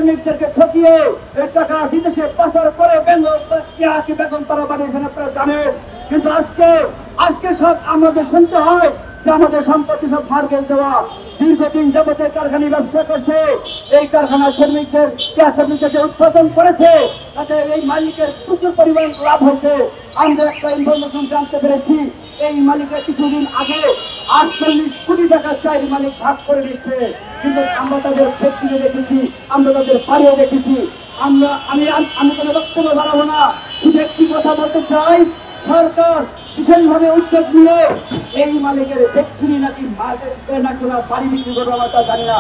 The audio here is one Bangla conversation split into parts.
শ্রমিকদেরকে ঠকিয়ে এই টাকা বিদেশে পাচার করে বেতন তারা বানিয়েছেন আপনারা জানেন। কিন্তু আজকে সব আমাদের শুনতে হয় যে আমাদের সম্পত্তি সব মার্কেট দেওয়া। দীর্ঘদিন যাবত কারখানায় ব্যবসা করছে, এই কারখানার শ্রমিকদের যে উৎপাদন করেছে তাদের এই মালিকের প্রচুর পরিমাণ লাভ হচ্ছে। আমরা একটা ইনফরমেশন জানতে পেরেছি, এই মালিকের কিছুদিন আগে 48 কোটি টাকা চাইর মালিক ভাগ করে দিচ্ছে। কিন্তু আমরা তাদের ফ্যাক্টরি দেখেছি, আমরা তাদের বাড়িও দেখেছি। আমি কোনো বক্তব্য বাড়াবো না, শুধু একটি কথা বলতে চাই, সরকার বিশেষভাবে উদ্যোগ নিয়ে এই মালিকের ফ্যাক্টরি নাকি নাকি বাড়ি বিক্রি করবো আমরা তা জানি না।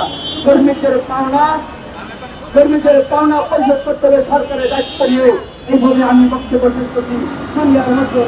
শ্রমিকদের পাওনা পরিশোধ করতে হবে সরকারের দায়িত্ব নিয়ে। এইভাবে আমি বক্তব্য শেষ করছি। দুনিয়ার মধ্যে